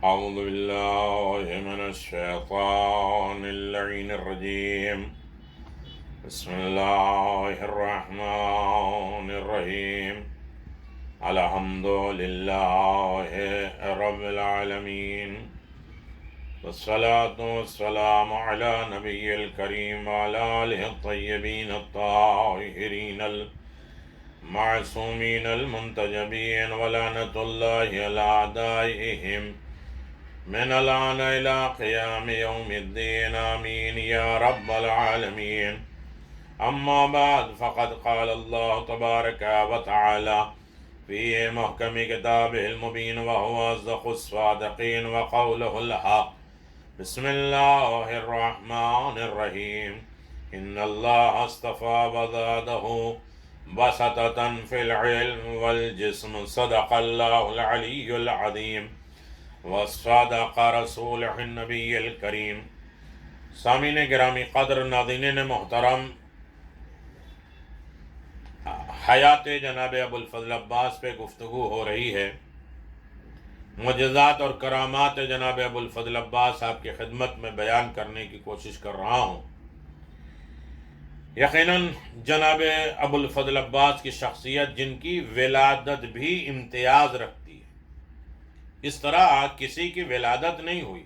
أعوذ بالله من الشيطان اللعين الرجيم. بسم الله الرحمن الرحيم. الحمد لله رب العالمين، والصلاة والسلام على نبي الكريم وعلى آله الطيبين الطاهرين المعصومين المنتجبين، ولعنة الله على أعدائهم من الآن إلى قيام يوم الدين، آمين يا رب العالمين. أما بعد، فقد قال الله تبارك وتعالى في محكم كتابه المبين وهو أصدق الصادقين وقوله الحق. بسم الله الرحمن الرحيم. إن الله اصطفى وزاده بسطة في العلم والجسم، صدق الله العلي العظيم وصدق رسوله النبی الکریم۔ سامعین گرامی قدر، ناظرین محترم، حیات جناب ابوالفضل عباس پہ گفتگو ہو رہی ہے۔ معجزات اور کرامات جناب ابوالفضل عباس آپ کی خدمت میں بیان کرنے کی کوشش کر رہا ہوں۔ یقیناً جناب ابوالفضل عباس کی شخصیت، جن کی ولادت بھی امتیاز رکھتی ہے، اس طرح کسی کی ولادت نہیں ہوئی،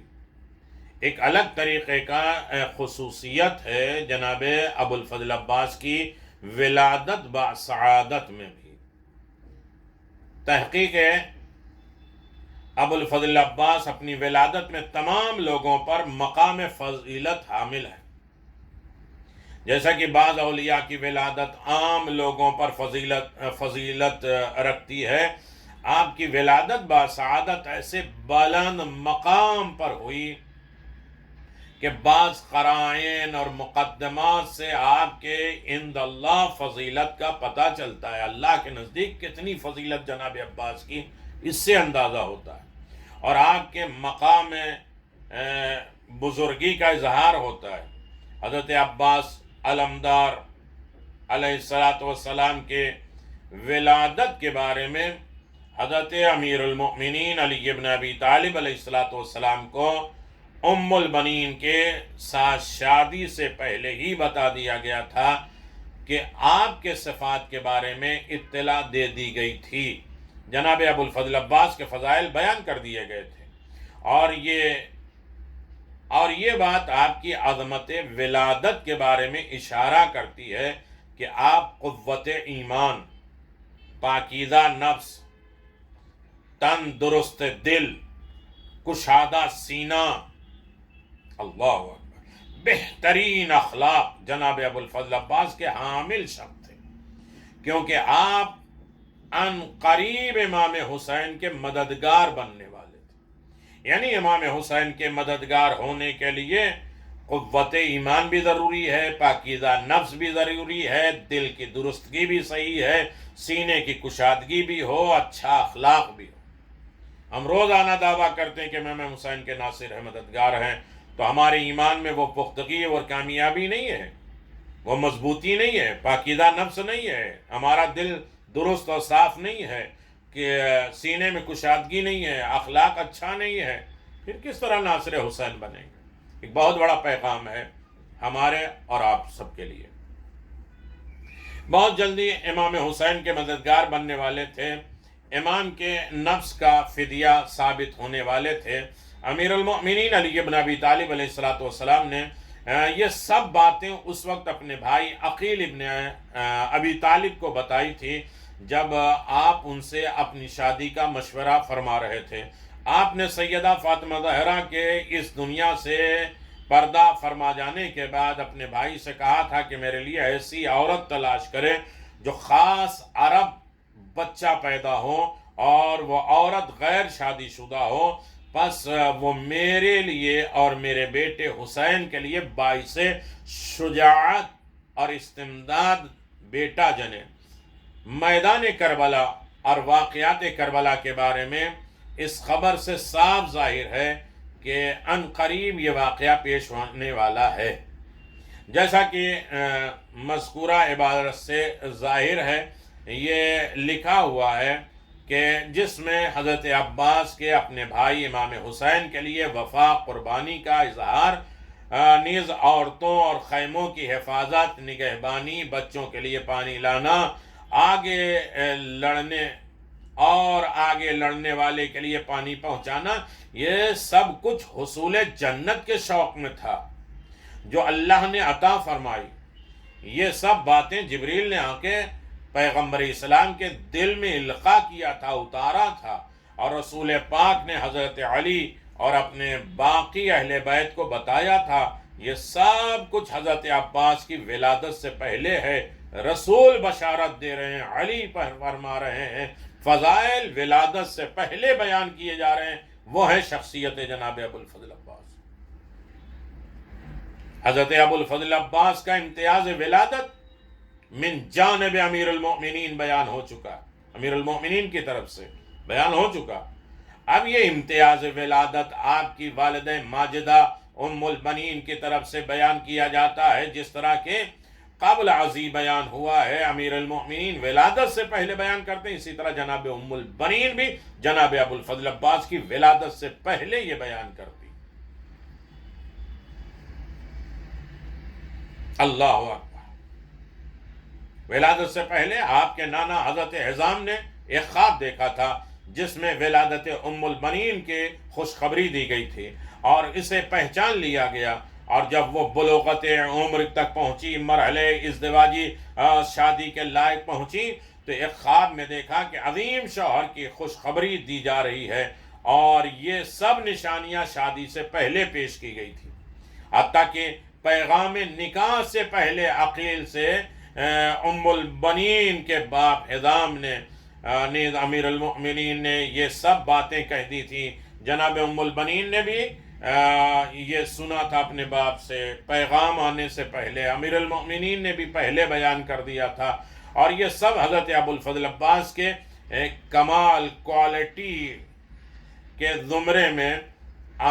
ایک الگ طریقے کا خصوصیت ہے جناب ابوالفضل عباس کی ولادت با سعادت میں بھی۔ تحقیق ہے، ابوالفضل عباس اپنی ولادت میں تمام لوگوں پر مقام فضیلت حامل ہے۔ جیسا کہ بعض اولیاء کی ولادت عام لوگوں پر فضیلت رکھتی ہے، آپ کی ولادت با سعادت ایسے بلند مقام پر ہوئی کہ بعض قرائن اور مقدمات سے آپ کے عند اللہ فضیلت کا پتہ چلتا ہے۔ اللہ کے نزدیک کتنی فضیلت جناب عباس کی، اس سے اندازہ ہوتا ہے، اور آپ کے مقام بزرگی کا اظہار ہوتا ہے۔ حضرت عباس علمدار علیہ السلام کے ولادت کے بارے میں حضرت امیر المؤمنین علی بن ابی طالب علیہ السلام کو ام البنین کے ساتھ شادی سے پہلے ہی بتا دیا گیا تھا کہ آپ کے صفات کے بارے میں اطلاع دے دی گئی تھی۔ جناب ابوالفضل عباس کے فضائل بیان کر دیے گئے تھے، اور یہ بات آپ کی عظمت ولادت کے بارے میں اشارہ کرتی ہے کہ آپ قوت ایمان، پاکیزہ نفس، تندرست دل، کشادہ سینہ، اللہ اکبر، بہترین اخلاق جناب ابوالفضل عباس کے حامل شخص تھے، کیونکہ آپ ان قریب امام حسین کے مددگار بننے والے تھے۔ یعنی امام حسین کے مددگار ہونے کے لیے قوت ایمان بھی ضروری ہے، پاکیزہ نفس بھی ضروری ہے، دل کی درستگی بھی صحیح ہے، سینے کی کشادگی بھی ہو، اچھا اخلاق بھی ہو۔ ہم روزانہ دعویٰ کرتے ہیں کہ امام حسین کے ناصر ہیں، مددگار ہیں، تو ہمارے ایمان میں وہ پختگی اور کامیابی نہیں ہے، وہ مضبوطی نہیں ہے، پاکیزہ نفس نہیں ہے، ہمارا دل درست اور صاف نہیں ہے، کہ سینے میں کشادگی نہیں ہے، اخلاق اچھا نہیں ہے، پھر کس طرح ناصر حسین بنیں گے؟ ایک بہت بڑا پیغام ہے ہمارے اور آپ سب کے لیے۔ بہت جلدی امام حسین کے مددگار بننے والے تھے، امام کے نفس کا فدیہ ثابت ہونے والے تھے۔ امیر المؤمنین علی بن ابی طالب علیہ السلام نے یہ سب باتیں اس وقت اپنے بھائی عقیل ابن ابی طالب کو بتائی تھی، جب آپ ان سے اپنی شادی کا مشورہ فرما رہے تھے۔ آپ نے سیدہ فاطمہ زہرا کے اس دنیا سے پردہ فرما جانے کے بعد اپنے بھائی سے کہا تھا کہ میرے لیے ایسی عورت تلاش کرے جو خاص عرب بچہ پیدا ہو اور وہ عورت غیر شادی شدہ ہو، پس وہ میرے لیے اور میرے بیٹے حسین کے لیے باعث شجاعت اور استمداد بیٹا جنے۔ میدان کربلا اور واقعات کربلا کے بارے میں اس خبر سے صاف ظاہر ہے کہ ان قریب یہ واقعہ پیش ہونے والا ہے۔ جیسا کہ مذکورہ عبارت سے ظاہر ہے، یہ لکھا ہوا ہے کہ جس میں حضرت عباس کے اپنے بھائی امام حسین کے لیے وفا قربانی کا اظہار، نیز عورتوں اور خیموں کی حفاظت، نگہبانی، بچوں کے لیے پانی لانا، آگے لڑنے والے کے لیے پانی پہنچانا، یہ سب کچھ حصول جنت کے شوق میں تھا جو اللہ نے عطا فرمائی۔ یہ سب باتیں جبریل نے آ کے پیغمبر اسلام کے دل میں القاء کیا تھا، اتارا تھا، اور رسول پاک نے حضرت علی اور اپنے باقی اہل بیت کو بتایا تھا۔ یہ سب کچھ حضرت عباس کی ولادت سے پہلے ہے۔ رسول بشارت دے رہے ہیں، علی فرما رہے ہیں، فضائل ولادت سے پہلے بیان کیے جا رہے ہیں۔ وہ ہے شخصیت جناب ابو الفضل عباس۔ حضرت ابو الفضل عباس کا امتیاز ولادت من جانب امیر المؤمنین بیان ہو چکا، امیر المؤمنین کی طرف سے بیان ہو چکا۔ اب یہ امتیاز ولادت آپ کی والدہ ماجدہ ام البنین کی طرف سے بیان کیا جاتا ہے، جس طرح کے قبل ازی بیان ہوا ہے، امیر المؤمنین ولادت سے پہلے بیان کرتے ہیں، اسی طرح جناب ام البنین بھی جناب ابو الفضل عباس کی ولادت سے پہلے یہ بیان کرتی۔ اللہ اکبر۔ ولادت سے پہلے آپ کے نانا حضرت حزام نے ایک خواب دیکھا تھا جس میں ولادت ام البنین کے خوشخبری دی گئی تھی، اور اسے پہچان لیا گیا، اور جب وہ بلوغت عمر تک پہنچی، مرحلے ازدواجی شادی کے لائق پہنچی، تو ایک خواب میں دیکھا کہ عظیم شوہر کی خوشخبری دی جا رہی ہے، اور یہ سب نشانیاں شادی سے پہلے پیش کی گئی تھی، حتیٰ کہ پیغام نکاح سے پہلے عقیل سے ام البنین کے باپ حزام نے نیز امیر المؤمنین نے یہ سب باتیں کہہ دی تھی۔ جناب ام البنین نے بھی یہ سنا تھا اپنے باپ سے، پیغام آنے سے پہلے امیر المؤمنین نے بھی پہلے بیان کر دیا تھا، اور یہ سب حضرت ابو الفضل عباس کے کمال کوالٹی کے زمرے میں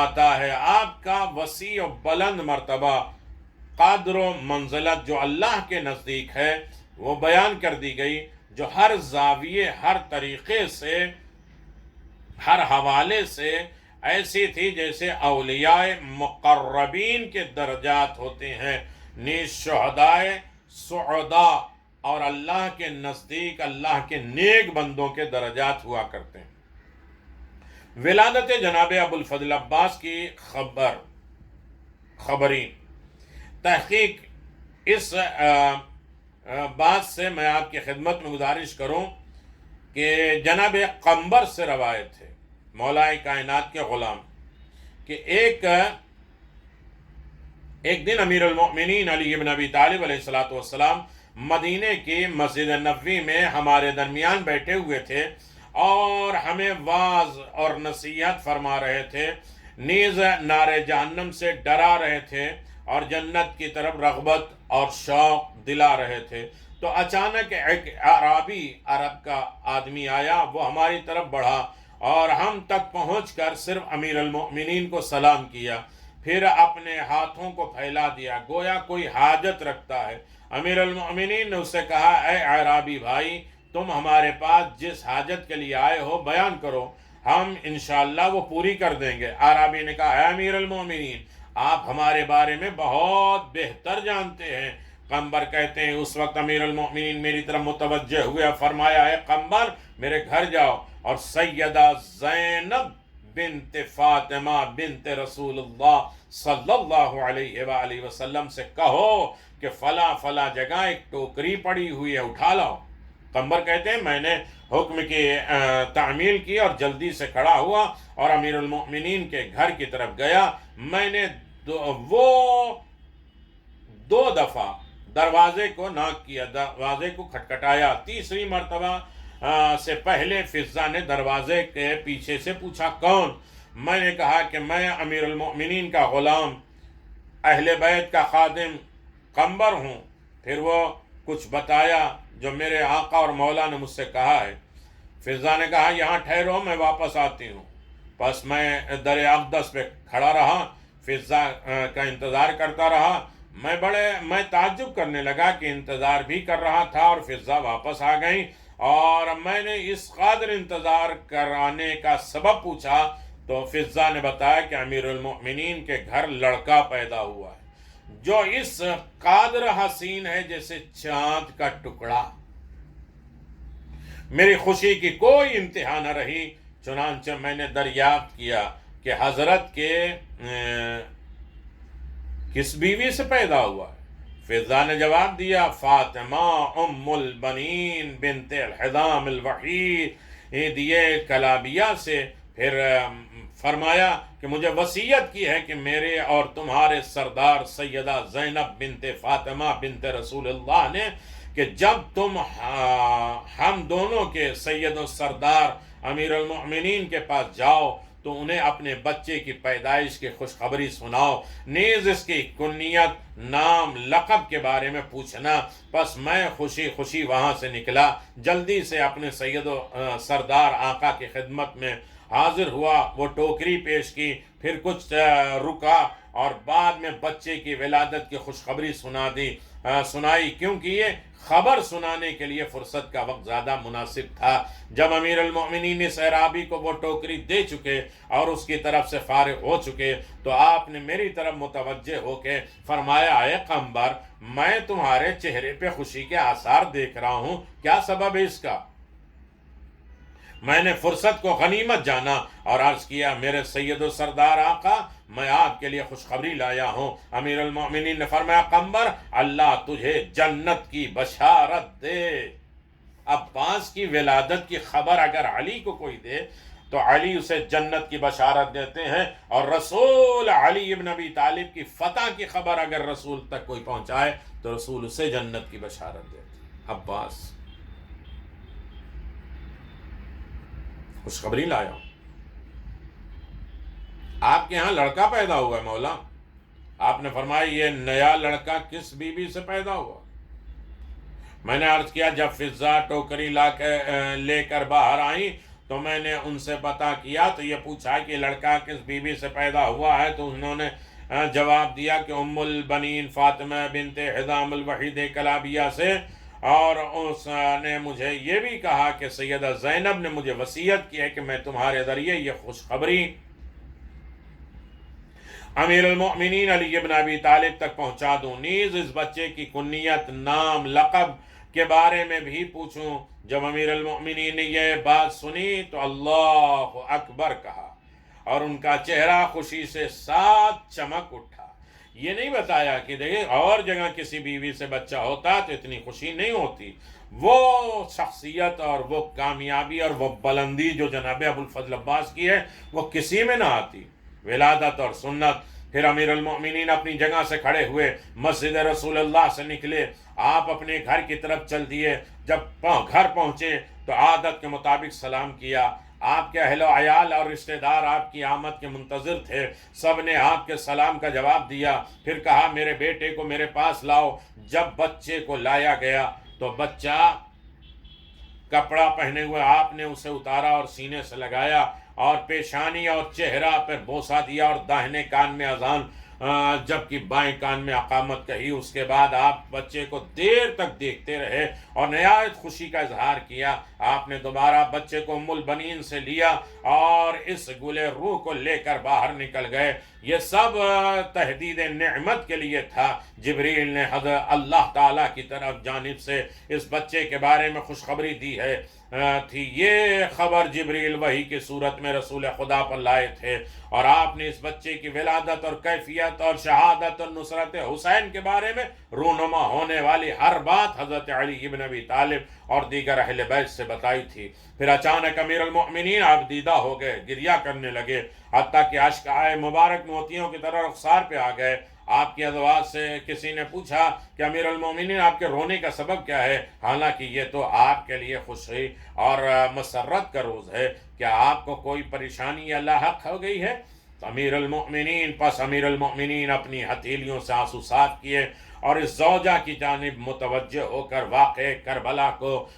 آتا ہے۔ آپ کا وسیع و بلند مرتبہ، قدر و منزلت جو اللہ کے نزدیک ہے وہ بیان کر دی گئی، جو ہر زاویے، ہر طریقے سے، ہر حوالے سے ایسی تھی جیسے اولیاء مقربین کے درجات ہوتے ہیں، نیز شہدائے سعداء اور اللہ کے نزدیک اللہ کے نیک بندوں کے درجات ہوا کرتے ہیں۔ ولادت جناب ابو الفضل عباس کی خبری تحقیق، اس بات سے میں آپ کی خدمت میں گزارش کروں کہ جناب قنبر سے روایت ہے، مولا کائنات کے غلام، کہ ایک دن امیر المؤمنین علی بن ابی طالب علیہ السلام مدینے کی مسجد نبوی میں ہمارے درمیان بیٹھے ہوئے تھے، اور ہمیں واعظ اور نصیحت فرما رہے تھے، نیز نار جہنم سے ڈرا رہے تھے، اور جنت کی طرف رغبت اور شوق دلا رہے تھے۔ تو اچانک ایک عربی، عرب کا آدمی آیا، وہ ہماری طرف بڑھا، اور ہم تک پہنچ کر صرف امیر المؤمنین کو سلام کیا، پھر اپنے ہاتھوں کو پھیلا دیا گویا کوئی حاجت رکھتا ہے۔ امیر المؤمنین نے اس سے کہا، اے عربی بھائی، تم ہمارے پاس جس حاجت کے لیے آئے ہو بیان کرو، ہم انشاءاللہ وہ پوری کر دیں گے۔ عربی نے کہا، اے امیر المؤمنین، آپ ہمارے بارے میں بہت بہتر جانتے ہیں۔ قنبر کہتے ہیں، اس وقت امیر المؤمنین میری طرف متوجہ ہوئے، فرمایا، اے قنبر، میرے گھر جاؤ اور سیدہ زینب بنت فاطمہ بنت رسول اللہ صلی اللہ علیہ وآلہ وسلم سے کہو کہ فلاں فلاں جگہ ایک ٹوکری پڑی ہوئی ہے، اٹھا لاؤ۔ قنبر کہتے ہیں، میں نے حکم کی تعمیل کی اور جلدی سے کھڑا ہوا اور امیر المؤمنین کے گھر کی طرف گیا۔ میں نے دو دفعہ دروازے کو ناک کیا، دروازے کو کھٹکھٹایا۔ تیسری مرتبہ سے پہلے فضہ نے دروازے کے پیچھے سے پوچھا، کون؟ میں نے کہا کہ میں امیر المؤمنین کا غلام، اہل بیت کا خادم قنبر ہوں۔ پھر وہ کچھ بتایا جو میرے آقا اور مولا نے مجھ سے کہا ہے۔ فضہ نے کہا، یہاں ٹھہرو، میں واپس آتی ہوں۔ پس میں در اقدس پہ کھڑا رہا، فضہ کا انتظار کرتا رہا۔ میں تعجب کرنے لگا کہ انتظار بھی کر رہا تھا اور فضہ واپس آ گئی۔ اور میں نے اس قدر انتظار کرانے کا سبب پوچھا تو فضہ نے بتایا کہ امیر المؤمنین کے گھر لڑکا پیدا ہوا ہے جو اس قدر حسین ہے جیسے چاند کا ٹکڑا۔ میری خوشی کی کوئی انتہا نہ رہی، چنانچہ میں نے دریافت کیا کہ حضرت کے کس بیوی سے پیدا ہوا ہے؟ فضہ نے جواب دیا، فاطمہ ام البنین بنت الحزام الوحید یہ کلابیہ سے۔ پھر فرمایا کہ مجھے وصیت کی ہے کہ میرے اور تمہارے سردار سیدہ زینب بنت فاطمہ بنت رسول اللہ نے کہ جب تم ہم دونوں کے سید و سردار امیر المؤمنین کے پاس جاؤ تو انہیں اپنے بچے کی پیدائش کی خوشخبری سناؤ، نیز اس کی کنیت، نام، لقب کے بارے میں پوچھنا۔ پس میں خوشی خوشی وہاں سے نکلا، جلدی سے اپنے سید و سردار آقا کی خدمت میں حاضر ہوا۔ وہ ٹوکری پیش کی، پھر کچھ رکا اور بعد میں بچے کی ولادت کی خوشخبری سنائی، کیونکہ یہ خبر سنانے کے لیے فرصت کا وقت زیادہ مناسب تھا۔ جب امیر المؤمنین اس اعرابی کو وہ ٹوکری دے چکے اور اس کی طرف سے فارغ ہو چکے تو آپ نے میری طرف متوجہ ہو کے فرمایا، اے قمبر، میں تمہارے چہرے پہ خوشی کے آثار دیکھ رہا ہوں، کیا سبب ہے اس کا؟ میں نے فرصت کو غنیمت جانا اور عرض کیا، میرے سید و سردار آقا، میں آپ کے لیے خوشخبری لایا ہوں۔ امیر المؤمنین نے فرمایا، قمبر، اللہ تجھے جنت کی بشارت دے۔ عباس کی ولادت کی خبر اگر علی کو کوئی دے تو علی اسے جنت کی بشارت دیتے ہیں، اور رسول علی ابن ابی طالب کی فتح کی خبر اگر رسول تک کوئی پہنچائے تو رسول اسے جنت کی بشارت دیتے ہیں۔ عباس خوشخبری لایا ہوں، آپ کے ہاں لڑکا پیدا ہوا ہے مولا۔ آپ نے فرمایا، یہ نیا لڑکا کس بیوی سے پیدا ہوا؟ میں نے عرض کیا، جب فضہ ٹوکری لے کر باہر آئیں تو میں نے ان سے پتہ کیا تو یہ پوچھا کہ لڑکا کس بیوی سے پیدا ہوا ہے، تو انہوں نے جواب دیا کہ ام البنین فاطمہ بنت حزام الوحید کلابیہ سے، اور اس نے مجھے یہ بھی کہا کہ سیدہ زینب نے مجھے وصیت کی ہے کہ میں تمہارے ذریعے یہ خوشخبری امیر المؤمنین علی ابن ابی طالب تک پہنچا دوں، نیز اس بچے کی کنیت، نام، لقب کے بارے میں بھی پوچھوں۔ جب امیر المؤمنین نے یہ بات سنی تو اللہ اکبر کہا اور ان کا چہرہ خوشی سے ساتھ چمک اٹھا۔ یہ نہیں بتایا کہ دیکھیں اور جگہ کسی بیوی سے بچہ ہوتا تو اتنی خوشی نہیں ہوتی، وہ شخصیت اور وہ کامیابی اور وہ بلندی جو جناب ابوالفضل عباس کی ہے وہ کسی میں نہ آتی۔ ولادت اور سنت۔ پھر امیر المؤمنین اپنی جگہ سے کھڑے ہوئے، مسجد رسول اللہ سے نکلے، آپ اپنے گھر کی طرف چل دیے۔ جب گھر پہنچے تو عادت کے مطابق سلام کیا۔ آپ کے اہل و عیال اور رشتہ دار آپ کی آمد کے منتظر تھے، سب نے آپ کے سلام کا جواب دیا۔ پھر کہا، میرے بیٹے کو میرے پاس لاؤ۔ جب بچے کو لایا گیا تو بچہ کپڑا پہنے ہوئے آپ نے اسے اتارا اور سینے سے لگایا اور پیشانی اور چہرہ پر بوسہ دیا اور داہنے کان میں اذان جبکہ بائیں کان میں اقامت کہی۔ اس کے بعد آپ بچے کو دیر تک دیکھتے رہے اور نہایت خوشی کا اظہار کیا۔ آپ نے دوبارہ بچے کو ام البنین سے لیا اور اس گلے روح کو لے کر باہر نکل گئے۔ یہ سب تحدید نعمت کے لیے تھا۔ جبریل نے حضرت اللہ تعالیٰ کی طرف جانب سے اس بچے کے بارے میں خوشخبری دی ہے تھی۔ یہ خبر جبریل وحی کی صورت میں رسول خدا پر لائے تھے، اور آپ نے اس بچے کی ولادت اور کیفیت اور شہادت اور نصرت حسین کے بارے میں رونما ہونے والی ہر بات حضرت علی ابن ابی طالب اور دیگر اہل بیت سے بتائی تھی۔ پھر اچانک امیر المؤمنین آپ دیدہ ہو گئے، گریہ کرنے لگے، حتیٰ کہ اشکائے مبارک موتیوں کی طرح رخسار پہ آ گئے۔ آپ کی ازواج سے کسی نے پوچھا کہ امیر المومنین آپ کے رونے کا سبب کیا ہے، حالانکہ یہ تو آپ کے لیے خوشی اور مسرت کا روز ہے، کیا آپ کو کوئی پریشانی یا لاحق ہو گئی ہے؟ امیر المؤمنین اپنی ہتھیلیوں سے آنسو صاف کیے اور اس زوجہ کی جانب متوجہ ہو کر واقع کربلا کو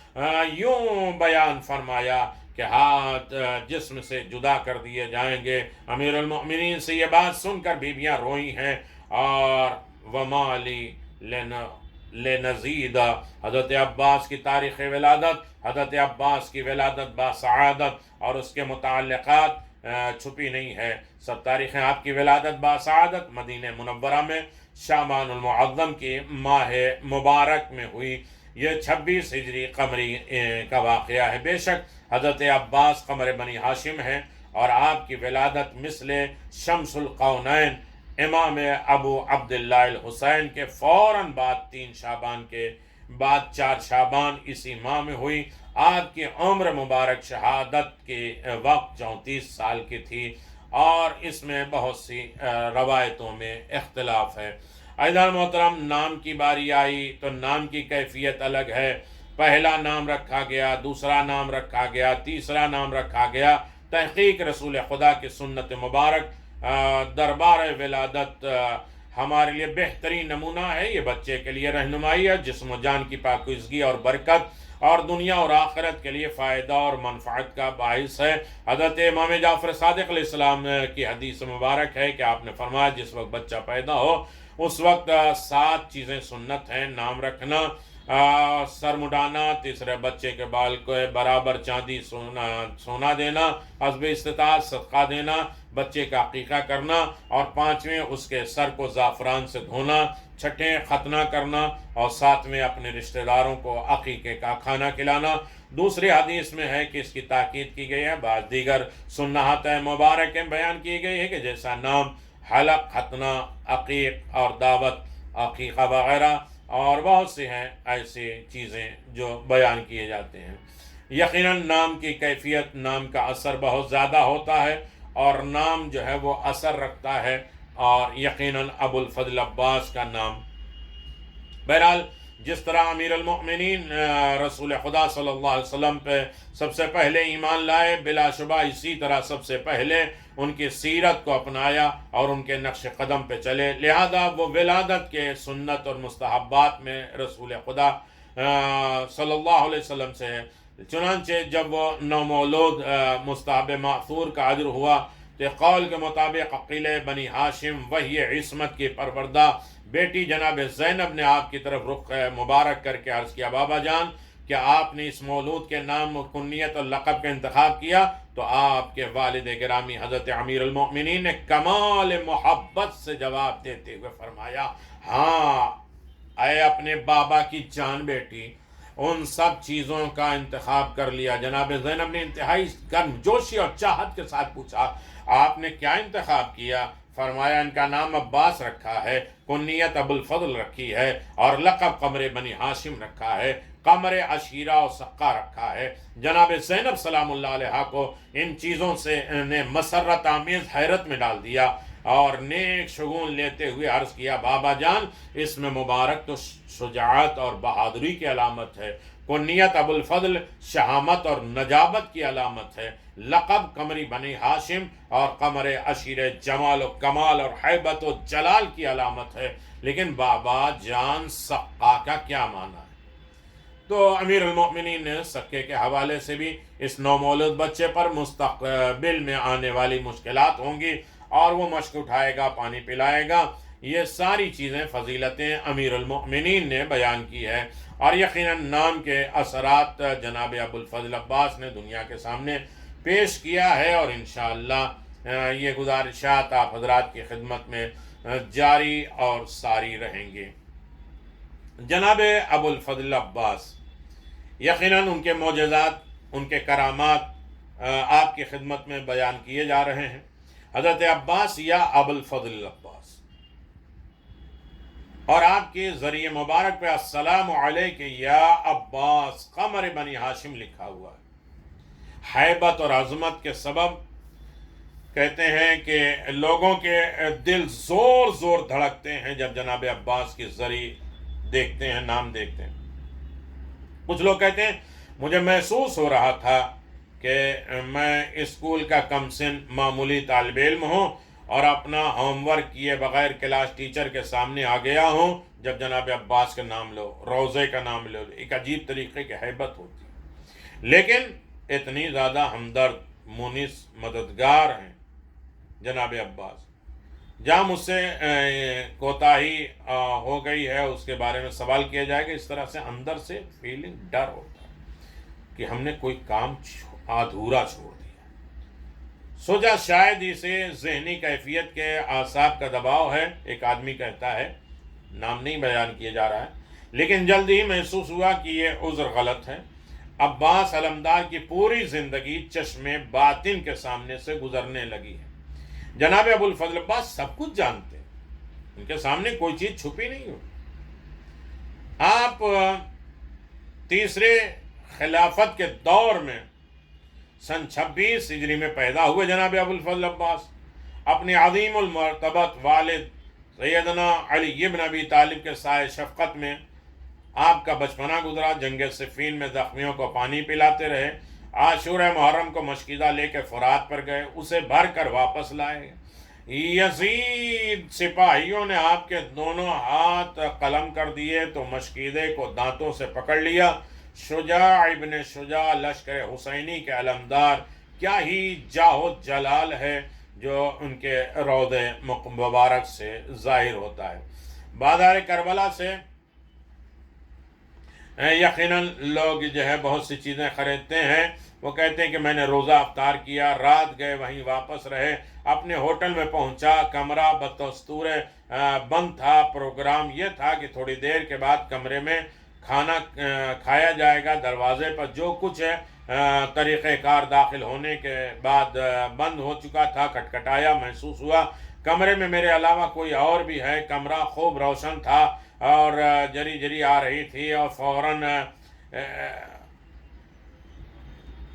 یوں بیان فرمایا کہ ہاتھ جسم سے جدا کر دیے جائیں گے۔ امیر المؤمنین سے یہ بات سن کر بیویاں روئی ہیں اور وَمَا لِي لنزید، حضرت عباس کی تاریخ ولادت، حضرت عباس کی ولادت باسعادت اور اس کے متعلقات چھپی نہیں ہے، سب تاریخیں آپ کی ولادت باسعادت مدینہ منورہ میں شعبان المعظم کی ماہ مبارک میں ہوئی۔ یہ 26 ہجری قمری کا واقعہ ہے۔ بے شک حضرت عباس قمر بنی ہاشم ہیں، اور آپ کی ولادت مثل شمس القونین امام ابو عبداللہ الحسین کے فوراً بعد 3 شعبان کے بعد 4 شعبان اسی ماہ میں ہوئی۔ آپ کی عمر مبارک شہادت کے وقت 34 سال کی تھی، اور اس میں بہت سی روایتوں میں اختلاف ہے۔ عزیزان محترم، نام کی باری آئی تو نام کی کیفیت الگ ہے۔ پہلا نام رکھا گیا، دوسرا نام رکھا گیا، تیسرا نام رکھا گیا۔ تحقیق رسول خدا کی سنت مبارک دربار ولادت ہمارے لیے بہترین نمونہ ہے۔ یہ بچے کے لیے رہنمائی ہے، جسم و جان کی پاکیزگی اور برکت، اور دنیا اور آخرت کے لیے فائدہ اور منفعت کا باعث ہے۔ حضرت امام جعفر صادق علیہ السلام کی حدیث مبارک ہے کہ آپ نے فرمایا جس وقت بچہ پیدا ہو اس وقت 7 چیزیں سنت ہیں: نام رکھنا، سر مڈانا، تیسرے بچے کے بال کو برابر چاندی سونا دینا، حسب استطاعت صدقہ دینا، بچے کا عقیقہ کرنا، اور 5ویں اس کے سر کو زعفران سے دھونا، 6 ختنہ کرنا، اور 7ویں اپنے رشتہ داروں کو عقیقے کا کھانا کھلانا۔ دوسری حدیث میں ہے کہ اس کی تاکید کی گئی ہے، بعض دیگر سنت مبارکیں بیان کی گئی ہے کہ جیسا نام، حلق، ختنہ، عقیق اور دعوت، عقیقہ وغیرہ، اور بہت سے ہیں ایسی چیزیں جو بیان کیے جاتے ہیں۔ یقیناً نام کی کیفیت، نام کا اثر بہت زیادہ ہوتا ہے، اور نام جو ہے وہ اثر رکھتا ہے، اور یقیناً ابو الفضل عباس کا نام، بہرحال جس طرح امیر المؤمنین رسول خدا صلی اللہ علیہ وسلم پہ سب سے پہلے ایمان لائے، بلا شبہ اسی طرح سب سے پہلے ان کی سیرت کو اپنایا اور ان کے نقش قدم پہ چلے، لہذا وہ ولادت کے سنت اور مستحبات میں رسول خدا صلی اللہ علیہ وسلم سے ہے۔ چنانچہ جب وہ نومولود مستحب معثور کا اجر ہوا تو قول کے مطابق عقیل بنی ہاشم وہی عصمت کی پروردہ بیٹی جناب زینب نے آپ کی طرف رخ مبارک کر کے عرض کیا: بابا جان، کیا آپ نے اس مولود کے نام، کنیت اور لقب کا انتخاب کیا؟ تو آپ کے والد گرامی حضرت امیر المؤمنین نے کمال محبت سے جواب دیتے ہوئے فرمایا: ہاں اے اپنے بابا کی جان بیٹی، ان سب چیزوں کا انتخاب کر لیا۔ جناب زینب نے انتہائی گرم جوشی اور چاہت کے ساتھ پوچھا: آپ نے کیا انتخاب کیا؟ فرمایا: ان کا نام عباس رکھا ہے، کنیت ابو الفضل رکھی ہے، اور لقب قمر بنی ہاشم رکھا ہے، قمر عشیرہ و سقہ رکھا ہے۔ جناب زینب سلام اللہ علیہ کو ان چیزوں سے نے مسرت آمیز حیرت میں ڈال دیا، اور نیک شگون لیتے ہوئے عرض کیا: بابا جان، اس میں مبارک تو شجاعت اور بہادری کی علامت ہے، کنیت ابو الفضل شہامت اور نجابت کی علامت ہے، لقب قمری بنی ہاشم اور قمر عشیر جمال و کمال اور حیبت و جلال کی علامت ہے، لیکن بابا جان سقہ کا کیا معنی ہے؟ تو امیر المؤمنین نے سکے کے حوالے سے بھی اس نومولود بچے پر مستقبل میں آنے والی مشکلات ہوں گی، اور وہ مشق اٹھائے گا، پانی پلائے گا، یہ ساری چیزیں فضیلتیں امیر المؤمنین نے بیان کی ہے۔ اور یقیناً نام کے اثرات جناب ابو الفضل عباس نے دنیا کے سامنے پیش کیا ہے، اور انشاءاللہ یہ گزارشات آپ حضرات کی خدمت میں جاری اور ساری رہیں گے۔ جناب ابو الفضل عباس، یقیناً ان کے معجزات، ان کے کرامات آپ کی خدمت میں بیان کیے جا رہے ہیں۔ حضرت عباس یا ابو الفضل عباس، اور آپ کے ذریعے مبارک پہ السلام علیک یا عباس قمر بنی ہاشم لکھا ہوا ہے۔ حیبت اور عظمت کے سبب کہتے ہیں کہ لوگوں کے دل زور زور دھڑکتے ہیں جب جناب عباس کی ذریعے دیکھتے ہیں، نام دیکھتے ہیں۔ کچھ لوگ کہتے ہیں مجھے محسوس ہو رہا تھا کہ میں اسکول کا کم سن معمولی طالب علم ہوں، اور اپنا ہوم ورک کیے بغیر کلاس ٹیچر کے سامنے آ گیا ہوں جب جناب عباس کا نام لو، روضے کا نام لو، ایک عجیب طریقے کی حیبت ہوتی ہے۔ لیکن اتنی زیادہ ہمدرد، مونس، مددگار ہیں جناب عباس، جہاں مجھ سے کوتاہی ہو گئی ہے اس کے بارے میں سوال کیا جائے گا، اس طرح سے اندر سے فیلنگ ڈر ہوتا ہے کہ ہم نے کوئی کام ادھورا چھوڑ دیا۔ سوچا شاید اسے ذہنی کیفیت کے اعصاب کا دباؤ ہے، ایک آدمی کہتا ہے، نام نہیں بیان کیا جا رہا ہے، لیکن جلد ہی محسوس ہوا کہ یہ عذر غلط ہے۔ عباس علمدار کی پوری زندگی چشم باطن کے سامنے سے گزرنے لگی ہے۔ جناب ابو الفضل عباس سب کچھ جانتے ہیں، ان کے سامنے کوئی چیز چھپی نہیں ہو۔ آپ تیسرے خلافت کے دور میں سن 26 ہجری میں پیدا ہوئے جناب ابو الفضل عباس، اپنے عظیم المرتبت والد سیدنا علی ابن ابی طالب کے سائے شفقت میں آپ کا بچپنا گزرا۔ جنگ صفین میں زخمیوں کو پانی پلاتے رہے، عاشورہ محرم کو مشکیزہ لے کے فرات پر گئے، اسے بھر کر واپس لائے۔ یزید سپاہیوں نے آپ کے دونوں ہاتھ قلم کر دیے تو مشکیزے کو دانتوں سے پکڑ لیا۔ شجاع ابن شجاع لشکر حسینی کے علمدار، کیا ہی جاہ و جلال ہے جو ان کے روضے مبارک سے ظاہر ہوتا ہے۔ بازار کربلا سے یقیناً لوگ جو ہے بہت سی چیزیں خریدتے ہیں، وہ کہتے ہیں کہ میں نے روزہ افطار کیا، رات گئے وہیں واپس رہے، اپنے ہوٹل میں پہنچا، کمرہ بدستور بند تھا۔ پروگرام یہ تھا کہ تھوڑی دیر کے بعد کمرے میں کھانا کھایا جائے گا، دروازے پر جو کچھ ہے طریقہ کار داخل ہونے کے بعد بند ہو چکا تھا۔ کھٹکھٹایا، محسوس ہوا کمرے میں میرے علاوہ کوئی اور بھی ہے۔ کمرہ خوب روشن تھا اور جری جری آ رہی تھی، اور فوراً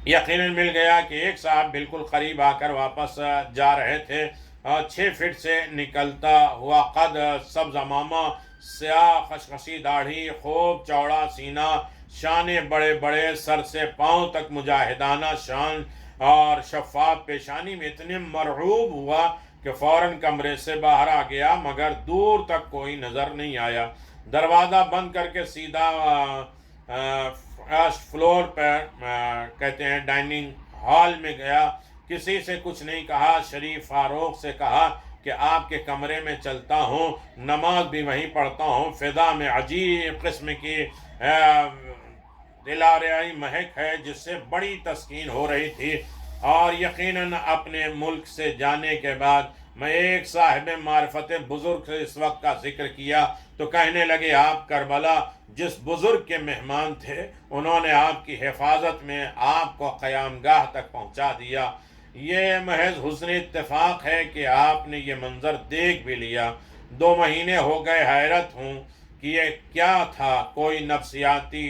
یقیناً مل گیا کہ ایک صاحب بالکل قریب آ کر واپس جا رہے تھے، 6 فٹ سے نکلتا ہوا قد، سبز عمامہ، سیاہ خشخشی داڑھی، خوب چوڑا سینہ، شانے بڑے بڑے، سر سے پاؤں تک مجاہدانہ شان اور شفاف پیشانی میں اتنے مرعوب ہوا کہ فوراً کمرے سے باہر آ گیا، مگر دور تک کوئی نظر نہیں آیا۔ دروازہ بند کر کے سیدھا فرسٹ فلور پر کہتے ہیں ڈائننگ ہال میں گیا، کسی سے کچھ نہیں کہا۔ شریف فاروق سے کہا کہ آپ کے کمرے میں چلتا ہوں، نماز بھی وہیں پڑھتا ہوں۔ فضا میں عجیب قسم کی دلاریائی مہک ہے جس سے بڑی تسکین ہو رہی تھی، اور یقیناً اپنے ملک سے جانے کے بعد میں ایک صاحب معرفت بزرگ سے اس وقت کا ذکر کیا تو کہنے لگے آپ کربلا جس بزرگ کے مہمان تھے، انہوں نے آپ کی حفاظت میں آپ کو قیام گاہ تک پہنچا دیا۔ یہ محض حسن اتفاق ہے کہ آپ نے یہ منظر دیکھ بھی لیا۔ 2 مہینے ہو گئے، حیرت ہوں کہ یہ کیا تھا، کوئی نفسیاتی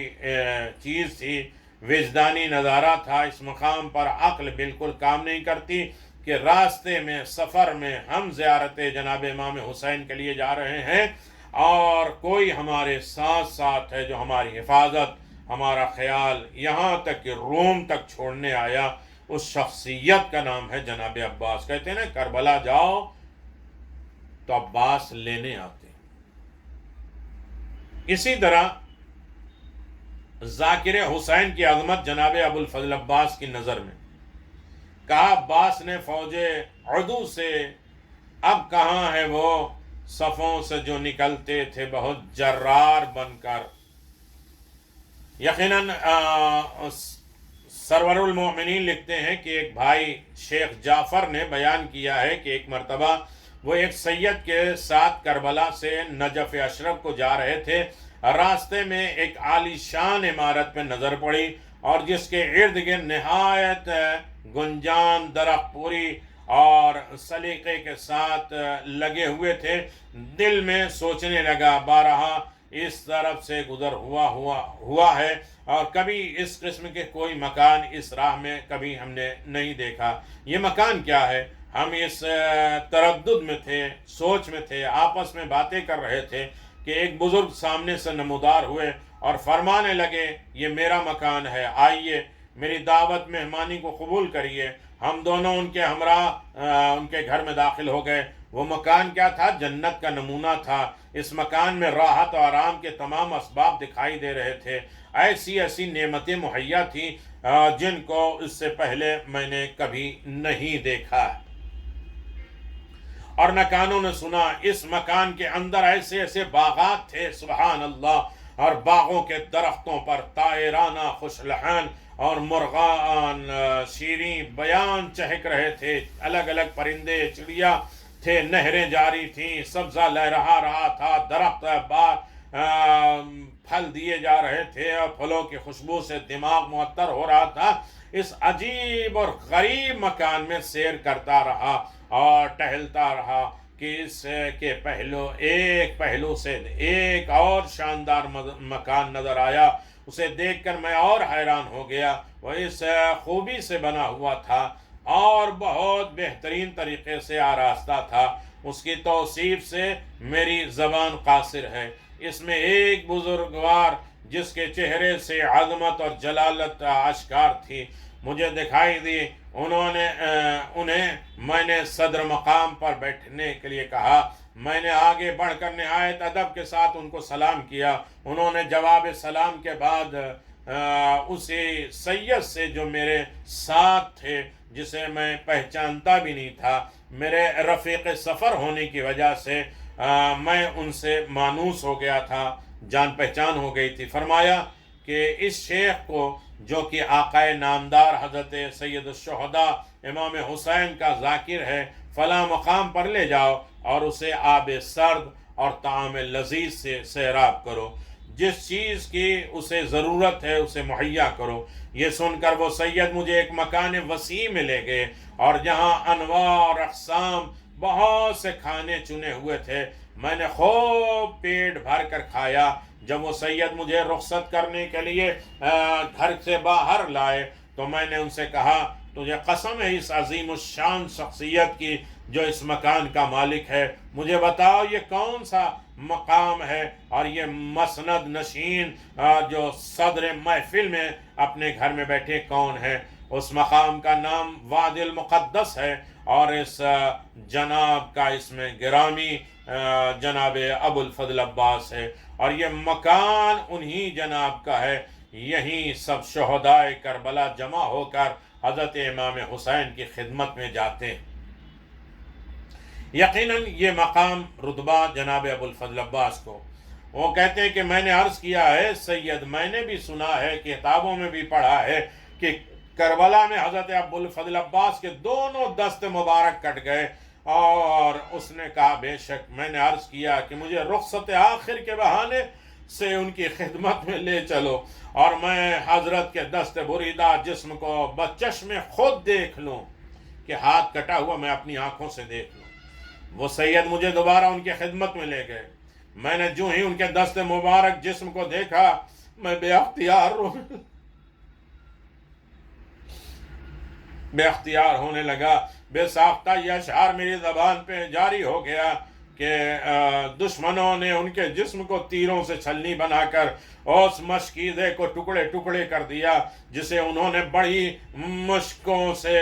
چیز تھی، وجدانی نظارہ تھا۔ اس مقام پر عقل بالکل کام نہیں کرتی کہ راستے میں، سفر میں ہم زیارت جناب امام حسین کے لیے جا رہے ہیں اور کوئی ہمارے ساتھ ساتھ ہے جو ہماری حفاظت، ہمارا خیال یہاں تک کہ روم تک چھوڑنے آیا۔ اس شخصیت کا نام ہے جناب عباس۔ کہتے ہیں نا کربلا جاؤ تو عباس لینے آتے۔ اسی طرح ذاکر حسین کی عظمت جناب ابو الفضل عباس کی نظر میں، کہا عباس نے فوج عدو سے، اب کہاں ہے وہ صفوں سے جو نکلتے تھے بہت جرار بن کر۔ یقیناً سرور المؤمنین لکھتے ہیں کہ ایک بھائی شیخ جعفر نے بیان کیا ہے کہ ایک مرتبہ وہ ایک سید کے ساتھ کربلا سے نجف اشرف کو جا رہے تھے۔ راستے میں ایک عالی شان عمارت پہ نظر پڑی اور جس کے ارد گرد نہایت گنجان درخت پوری اور سلیقے کے ساتھ لگے ہوئے تھے۔ دل میں سوچنے لگا، بارہا اس طرف سے گزر ہوا ہے اور کبھی اس قسم کے کوئی مکان اس راہ میں کبھی ہم نے نہیں دیکھا، یہ مکان کیا ہے؟ ہم اس تردد میں تھے، سوچ میں تھے، آپس میں باتیں کر رہے تھے کہ ایک بزرگ سامنے سے نمودار ہوئے اور فرمانے لگے یہ میرا مکان ہے، آئیے میری دعوت مہمانی کو قبول کریے۔ ہم دونوں ان کے ہمراہ ان کے گھر میں داخل ہو گئے۔ وہ مکان کیا تھا؟ جنت کا نمونہ تھا۔ اس مکان میں راحت و آرام کے تمام اسباب دکھائی دے رہے تھے، ایسی ایسی نعمتیں مہیا تھیں جن کو اس سے پہلے میں نے کبھی نہیں دیکھا۔ اور نہ کانوں نے سنا۔ اس مکان کے اندر ایسے ایسے باغات تھے، سبحان اللہ، اور باغوں کے درختوں پر طائرانہ خوش لحن اور مرغان شیریں بیان چہک رہے تھے، الگ الگ پرندے چڑیا تھے، نہریں جاری تھیں، سبزہ لہرا رہا تھا، درخت بار پھل دیے جا رہے تھے اور پھلوں کی خوشبو سے دماغ معطر ہو رہا تھا۔ اس عجیب اور غریب مکان میں سیر کرتا رہا اور ٹہلتا رہا کہ اس کے ایک پہلو سے ایک اور شاندار مکان نظر آیا۔ اسے دیکھ کر میں اور حیران ہو گیا۔ وہ اس خوبی سے بنا ہوا تھا اور بہت بہترین طریقے سے آراستہ تھا، اس کی توصیف سے میری زبان قاصر ہے۔ اس میں ایک بزرگوار جس کے چہرے سے عظمت اور جلالت اشکار تھی مجھے دکھائی دی۔ انہیں میں نے صدر مقام پر بیٹھنے کے لیے کہا۔ میں نے آگے بڑھ کر نہایت ادب کے ساتھ ان کو سلام کیا۔ انہوں نے جواب سلام کے بعد اسی سید سے جو میرے ساتھ تھے، جسے میں پہچانتا بھی نہیں تھا، میرے رفیق سفر ہونے کی وجہ سے میں ان سے مانوس ہو گیا تھا، جان پہچان ہو گئی تھی، فرمایا کہ اس شیخ کو جو کہ آقا نامدار حضرت سید الشہداء امام حسین کا ذاکر ہے، فلاں مقام پر لے جاؤ اور اسے آب سرد اور طعام لذیذ سے سیراب کرو، جس چیز کی اسے ضرورت ہے اسے مہیا کرو۔ یہ سن کر وہ سید مجھے ایک مکان وسیع میں لے گئے اور جہاں انواع اور اقسام بہت سے کھانے چنے ہوئے تھے، میں نے خوب پیٹ بھر کر کھایا۔ جب وہ سید مجھے رخصت کرنے کے لیے گھر سے باہر لائے تو میں نے ان سے کہا، تجھے قسم ہے اس عظیم الشان شخصیت کی جو اس مکان کا مالک ہے، مجھے بتاؤ یہ کون سا مقام ہے اور یہ مسند نشین جو صدر محفل میں اپنے گھر میں بیٹھے کون ہے؟ اس مقام کا نام وادی المقدس ہے اور اس جناب کا اس میں گرامی جناب ابو الفضل عباس ہے، اور یہ مکان انہی جناب کا ہے۔ یہیں سب شہداء کربلا جمع ہو کر حضرت امام حسین کی خدمت میں جاتے ہیں۔ یقیناً یہ مقام رتبہ جناب ابو الفضل عباس کو، وہ کہتے ہیں کہ میں نے عرض کیا ہے سید، میں نے بھی سنا ہے، کتابوں میں بھی پڑھا ہے کہ کربلا میں حضرت ابو الفضل عباس کے دونوں دست مبارک کٹ گئے، اور اس نے کہا بے شک۔ میں نے عرض کیا کہ مجھے رخصت آخر کے بہانے سے ان کی خدمت میں لے چلو اور میں حضرت کے دست بریدہ جسم کو بچشم خود دیکھ لوں، کہ ہاتھ کٹا ہوا میں اپنی آنکھوں سے دیکھ لوں۔ وہ سید مجھے دوبارہ ان کی خدمت میں لے گئے۔ میں نے جو ہی ان کے دست مبارک جسم کو دیکھا، میں بے اختیار ہونے لگا۔ بے ساختہ یہ اشعار میری زبان پہ جاری ہو گیا کہ دشمنوں نے ان کے جسم کو تیروں سے چھلنی بنا کر اس مشکیزے کو ٹکڑے ٹکڑے کر دیا، جسے انہوں نے بڑی مشکوں سے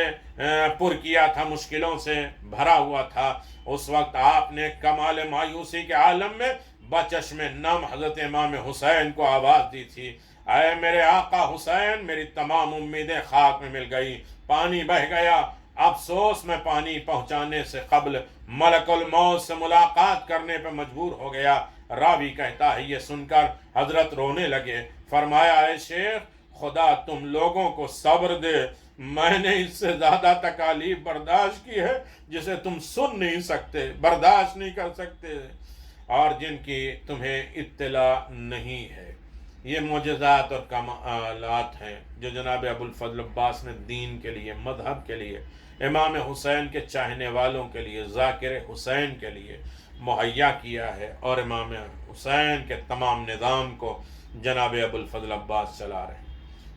پر کیا تھا، مشکلوں سے بھرا ہوا تھا۔ اس وقت آپ نے کمال مایوسی کے عالم میں بچشم نم حضرت امام حسین کو آواز دی تھی، اے میرے آقا حسین، میری تمام امیدیں خاک میں مل گئی، پانی بہہ گیا۔ افسوس میں پانی پہنچانے سے قبل ملک الموت سے ملاقات کرنے پہ مجبور ہو گیا۔ راوی کہتا ہے یہ سن کر حضرت رونے لگے، فرمایا اے شیخ، خدا تم لوگوں کو صبر دے، میں نے اس سے زیادہ تکالیف برداشت کی ہے جسے تم سن نہیں سکتے، برداشت نہیں کر سکتے، اور جن کی تمہیں اطلاع نہیں ہے۔ یہ معجزات اور کمالات ہیں جو جناب ابو الفضل عباس نے دین کے لیے، مذہب کے لیے، امام حسین کے چاہنے والوں کے لیے، ذاکر حسین کے لیے مہیا کیا ہے، اور امام حسین کے تمام نظام کو جناب ابو الفضل عباس چلا رہے ہیں۔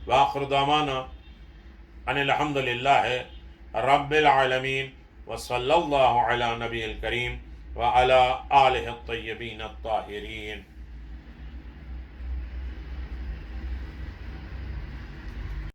وآخر دعوانا ان الحمد للہ رب العالمین، وصلی اللہ علی نبی الکریم وعلی آلہ الطیبین الطاہرین۔